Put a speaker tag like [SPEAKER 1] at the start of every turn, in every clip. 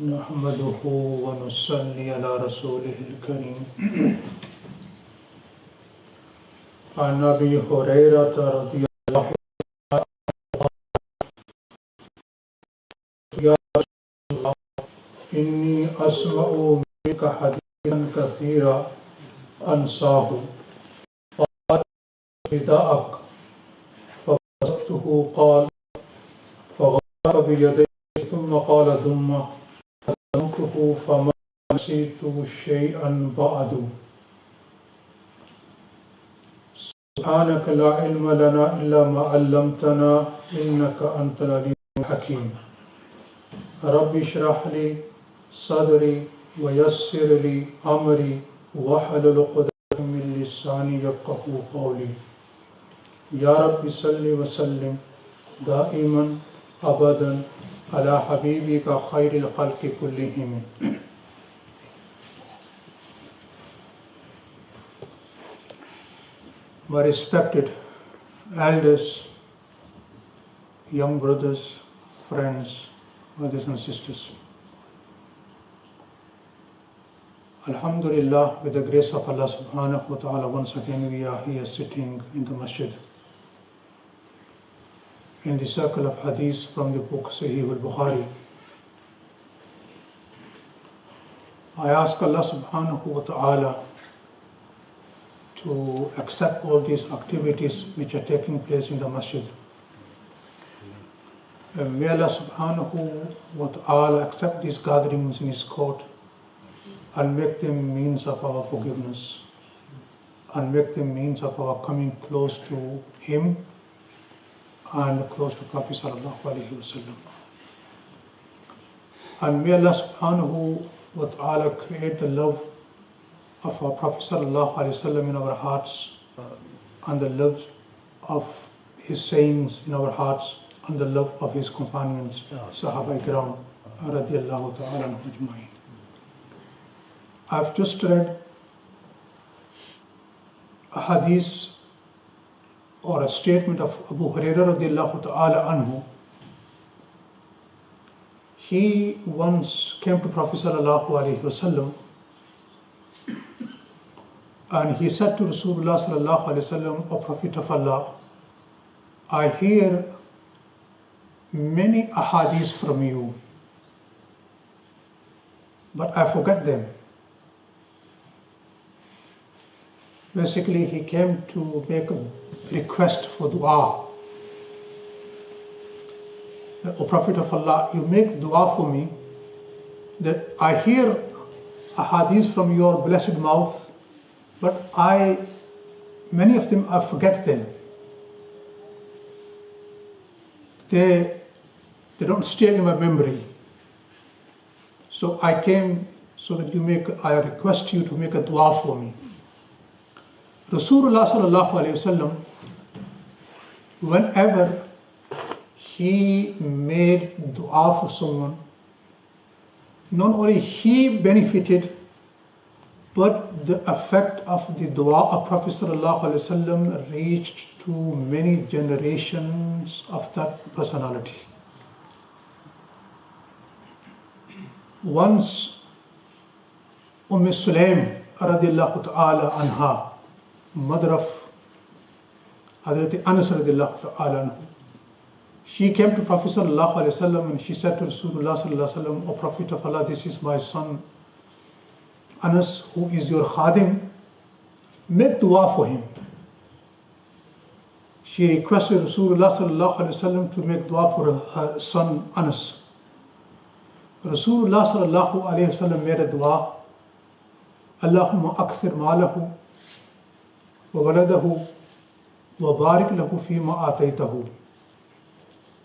[SPEAKER 1] نحمده ونصلي على رسوله الكريم عن أبي هريرة رضي الله عنه يا رسول الله إني أسمع منك حديثا كثيرا أنساه قال فداءك فبسطته قال فغرف بيديه ثم قال ثم أتمته فما نسيت شيئا بعد سبحانك لا علم لنا إلا ما علمتنا إنك أنت العليم الحكيم رب اشرح لي صدري ويسر لي أمري واحلل عقدة من لساني يفقهوا قولي يا رب صل وسلم دائما أبدا على حبيبك خير الخلق كلهم. My respected elders, young brothers, friends, brothers and sisters. Alhamdulillah, with the grace of Allah subhanahu wa ta'ala, once again we are here sitting in the masjid in the circle of hadith from the book Sahih al-Bhukhari. I ask Allah subhanahu wa ta'ala to accept all these activities which are taking place in the masjid. And may Allah subhanahu wa ta'ala accept these gatherings in His court and make them means of our forgiveness and make them means of our coming close to Him and close to Prophet sallallahu alaihi wasallam. And may Allah subhanahu wa ta'ala create the love of our Prophet sallallahu alaihi wasallam in our hearts and the love of his sayings in our hearts and the love of his companions, Sahaba Ikram radiyallahu ta'ala anhum ajma'in. I've just read a hadith or a statement of Abu Hurairah radiyallahu ta'ala anhu. He once came to Prophet sallallahu alaihi wasallam and he said to Rasulullah sallallahu alaihi wasallam, O Prophet of Allah, I hear many ahadith from you, but I forget them. Basically, he came to make a request for dua. That, O Prophet of Allah, you make dua for me, that I hear ahadith from your blessed mouth, but many of them, I forget them. They don't stay in my memory. So I came so that I request you to make a dua for me. Rasulullah sallallahu alaihi wasallam, whenever he made dua for someone, not only he benefited, but the effect of the dua of Prophet sallallahu alaihi wasallam reached to many generations of that personality. Once Sulaim radiyallahu ta'ala anha, mother of Hazrat Anas radiyallahu ta'ala anhu, she came to Prophet sallallahu alaihi wasallam and she said to Rasulullah sallallahu alaihi wasallam, O Prophet of Allah, this is my son Anas, who is your khadim, make dua for him. She requested Rasulullah sallallahu alaihi wasallam to make dua for her son Anas. Rasulullah sallallahu alaihi wasallam made a dua, Allahumma akthir malahu wa waladahu wa barik lahu fima ataytahu.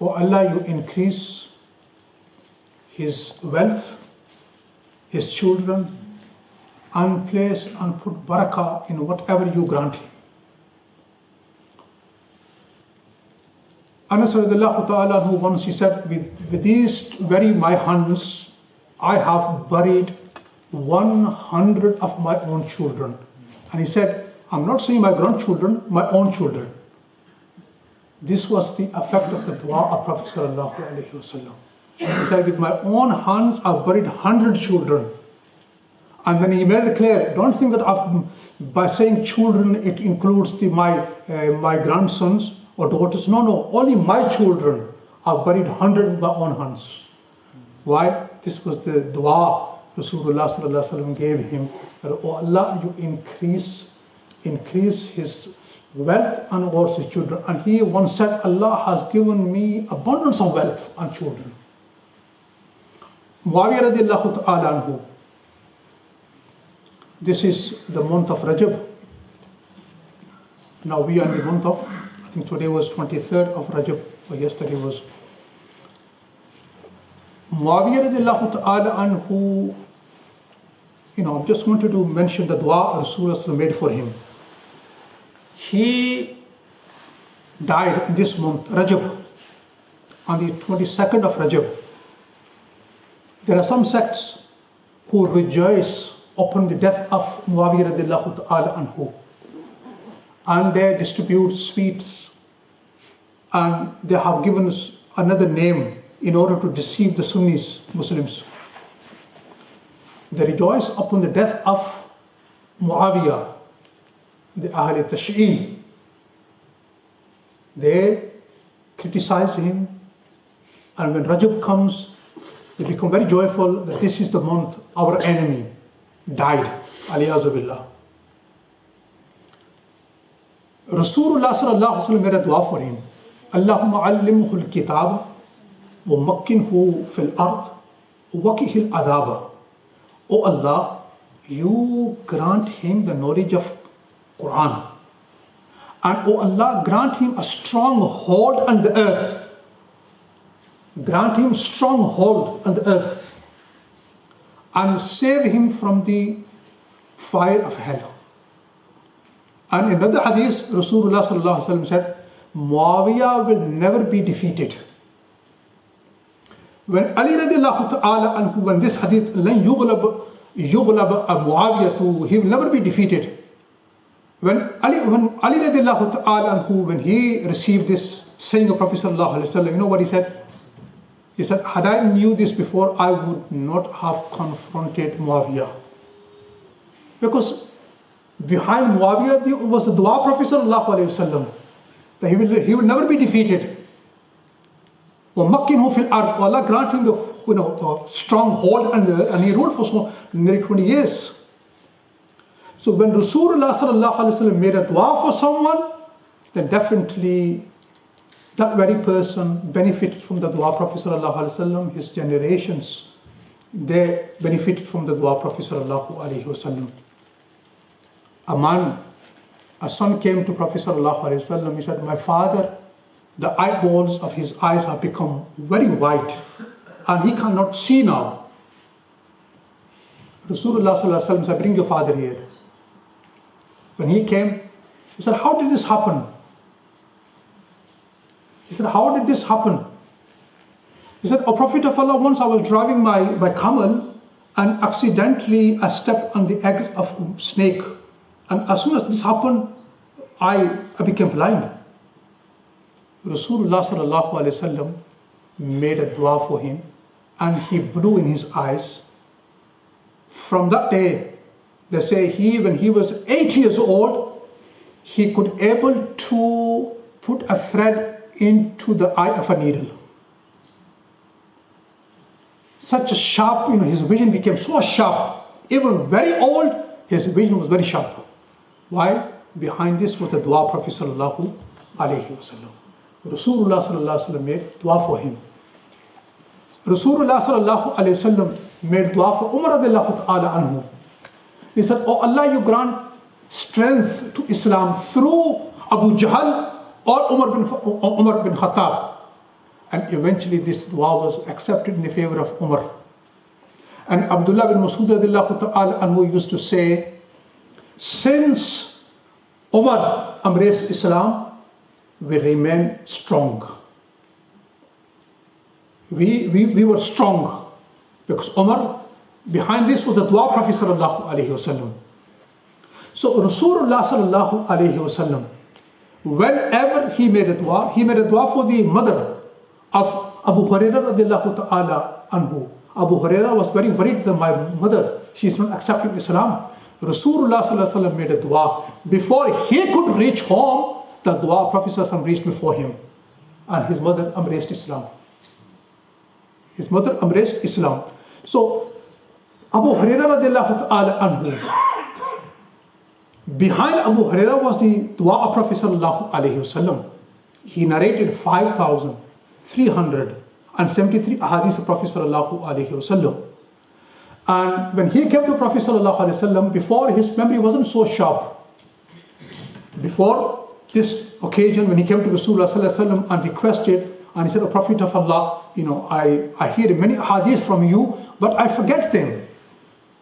[SPEAKER 1] O Allah, you increase his wealth, his children, and place and put barakah in whatever you grant him. Anas radiyallahu ta'ala who once he said, with these very my hands, I have buried 100 of my own children. And he said, I'm not saying my grandchildren, my own children. This was the effect of the dua of Prophet sallallahu alaihi wasallam. He said, with my own hands, I've buried 100 children. And then he made it clear, don't think that by saying children, it includes my grandsons or daughters. No, only my children. I've buried 100 with my own hands. Why? This was the dua Rasulullah sallallahu alaihi wasallam gave him. That, oh Allah, you increase his wealth and also his children. And he once said, Allah has given me abundance of wealth and children. Muawiyah radiallahu ta'ala anhu. This is the month of Rajab. Now we are in the month of, I think today was 23rd of Rajab, or yesterday was. Muawiyah radiallahu ta'ala anhu, I just wanted to mention the dua Rasulullah made for him. He died in this month, Rajab, on the 22nd of Rajab. There are some sects who rejoice upon the death of Muawiyah radiallahu ta'ala anhu. And they distribute sweets. And they have given us another name in order to deceive the Sunnis, Muslims. They rejoice upon the death of Muawiyah, the Ahl Tash'een. They criticize him. And when Rajab comes, they become very joyful that this is the month our enemy died. Aliyazu billah. Rasulullah sallallahu alaihi wasallam made a dua for him. Allahumma allimhu al-kitab wa makkinhu fil ard wa waqihi al-adaba. O Allah, you grant him the knowledge of Quran. And O Allah, grant him a strong hold on the earth. Grant him strong hold on the earth. And save him from the fire of hell. And in another hadith, Rasulullah sallallahu alaihi wasallam said, Muawiyah will never be defeated. When Ali radiallahu ta'ala anhu, when this hadith, لَنْ يُغْلَبْ Muawiyah, he will never be defeated. When Ali radiallahu ta'ala anhu, when he received this saying of Prophet sallallahu alaihi wasallam, you know what he said? He said, had I knew this before, I would not have confronted Muawiyah. Because behind Muawiyah was the dua Prophet sallallahu alaihi wasallam, that he will never be defeated. وَمَكِّنْهُ فِي الْأَرْضِ, Allah grant him the strong hold, and he ruled for nearly 20 years. So when Rasulullah sallallahu alaihi wasallam made a dua for someone, then definitely that very person benefited from the dua Prophet sallallahu alaihi wasallam. His generations, they benefited from the dua Prophet sallallahu alaihi wasallam. A son came to Prophet sallallahu alaihi wasallam. He said, my father, the eyeballs of his eyes have become very white and he cannot see now. Rasulullah sallallahu alaihi wasallam said, bring your father here. When he came, he said, how did this happen? He said, how did this happen? He said, O Prophet of Allah, once I was driving my camel and accidentally I stepped on the eggs of a snake. And as soon as this happened, I became blind. Rasulullah sallallahu alaihi wasallam made a dua for him and he blew in his eyes. From that day, they say when he was 8 years old, he could able to put a thread into the eye of a needle. Such a sharp, his vision became so sharp. Even very old, his vision was very sharp. Why? Behind this was the dua Prophet sallallahu alaihi wasallam. Rasulullah sallallahu alaihi wasallam made dua for him. Rasulullah sallallahu alaihi wasallam made dua for Umar radiallahu ta'ala anhu. He said, oh Allah, you grant strength to Islam through Abu Jahl or Umar bin Khattab. And eventually this dua was accepted in the favor of Umar. And Abdullah bin Masud radiallahu ta'ala anhu used to say, since Umar embraced Islam, we remain strong. We were strong because Umar, behind this was the dua Prophet sallallahu alaihi wasallam. So Rasulullah sallallahu alaihi wasallam, whenever he made a dua for the mother of Abu Hurairah radiallahu ta'ala anhu. Abu Hurairah was very worried that my mother, she is not accepting Islam. Rasulullah sallallahu alaihi wasallam made a dua. Before he could reach home, the dua of Prophet sallallahu alaihi wasallam reached before him. And his mother embraced Islam. His mother embraced Islam. So, Abu Hurairah radiallahu ta'ala anhu. Behind Abu Hurairah was the dua of Prophet sallallahu alaihi wasallam. He narrated 5,373 ahadith of Prophet sallallahu alaihi wasallam. And when he came to Prophet sallallahu alaihi wasallam, before his memory wasn't so sharp. Before this occasion, when he came to Rasulullah sallallahu alaihi wasallam and requested, and he said, "O Prophet of Allah, I hear many hadith from you, but I forget them."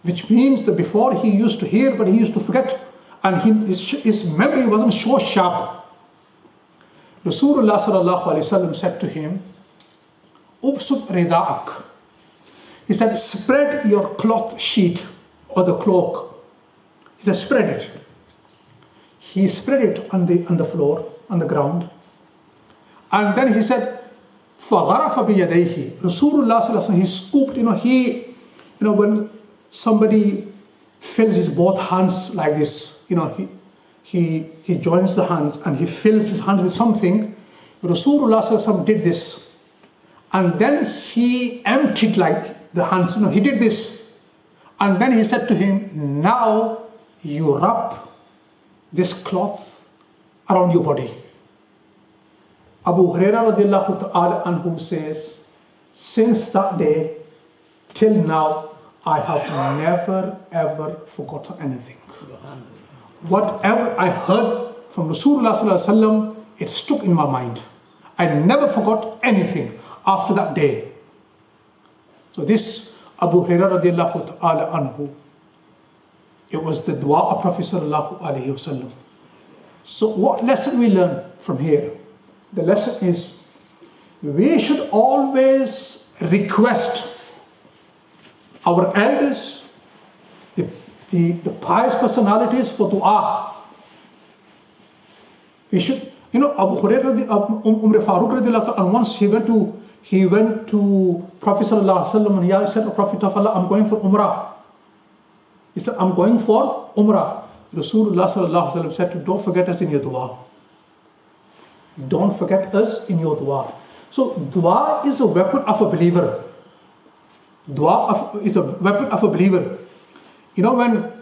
[SPEAKER 1] Which means that before he used to hear, but he used to forget, and his memory wasn't so sharp. Rasulullah sallallahu alaihi wasallam said to him, "Ubsut rida'ak." He said, "Spread your cloth sheet or the cloak." He said, "Spread it." He spread it on the floor, on the ground. And then he said, فَغَرَفَ بِيَدَيْهِ. Rasulullah sallallahu alaihi wasallam, he scooped, when somebody fills his both hands like this, he joins the hands and he fills his hands with something. Rasulullah sallallahu alaihi wasallam did this. And then he emptied like the hands, he did this. And then he said to him, "Now you wrap this cloth around your body." Abu Hurairah radiallahu ta'ala anhu says, "Since that day till now, I have never ever forgotten anything. Whatever I heard from Rasulullah sallallahu alaihi wasallam, it stuck in my mind. I never forgot anything after that day." So this Abu Hurairah radiallahu ta'ala anhu, it was the dua of Prophet sallallahu alaihi wasallam. So what lesson we learn from here? The lesson is we should always request our elders, the pious personalities for dua. We should, Abu Hurairah, Umar Farooq radiallahu anhu, once he went to Prophet sallallahu alaihi wasallam and he said, "O Prophet of Allah, I'm going for Umrah." He said, "I'm going for Umrah." Rasulullah sallallahu alaihi wasallam said to him, "Don't forget us in your dua. Don't forget us in your dua." So dua is a weapon of a believer. Dua is a weapon of a believer. When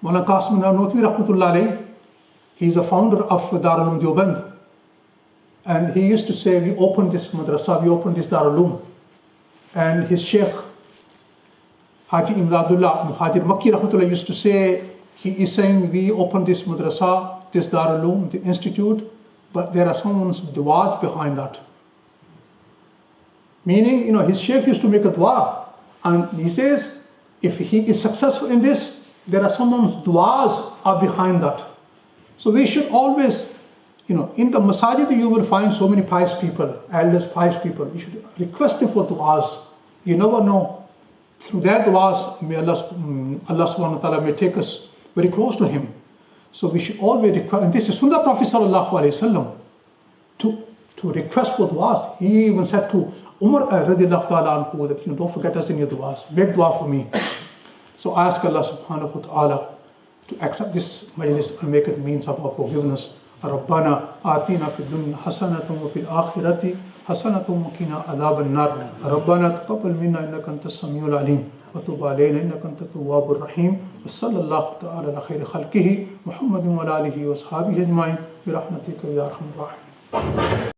[SPEAKER 1] Maulana Qasim Nanotwi rahmatullah alayhi, he's the founder of Darul Uloom Deoband, and he used to say, "We opened this madrasa, we opened this Darul Uloom," and his sheikh Haji Imdadullah Muhajir Makki rahmatullah used to say, he is saying, "We opened this madrasa, this Darul Uloom, the institute, but there are someone's du'as behind that." Meaning, his sheikh used to make a dua, and he says, if he is successful in this, there are someone's du'as are behind that. So we should always, in the masajid you will find so many pious people, elders, pious people. You should request them for du'as. You never know. Through their du'as, may Allah subhanahu wa ta'ala may take us very close to Him. So we should always request, and this is Sunnah Prophet sallallahu alaihi wasallam, to request for du'as. He even said to Umar radiallahu ta'ala anhu that, "Don't forget us in your du'as. Make dua for me." So I ask Allah subhanahu wa ta'ala to accept this majlis and make it means of our forgiveness. ربنا آتنا في الدنيا حسنة وفي الآخرة حسنة وقنا عذاب النار. ربنا تقبل منا إنك أنت السميع العليم وتب علينا إنك أنت التواب الرحيم. وصلى الله تعالى على خير خلقه محمد وعلى آله وأصحابه أجمعين برحمتك يا أرحم الراحمين.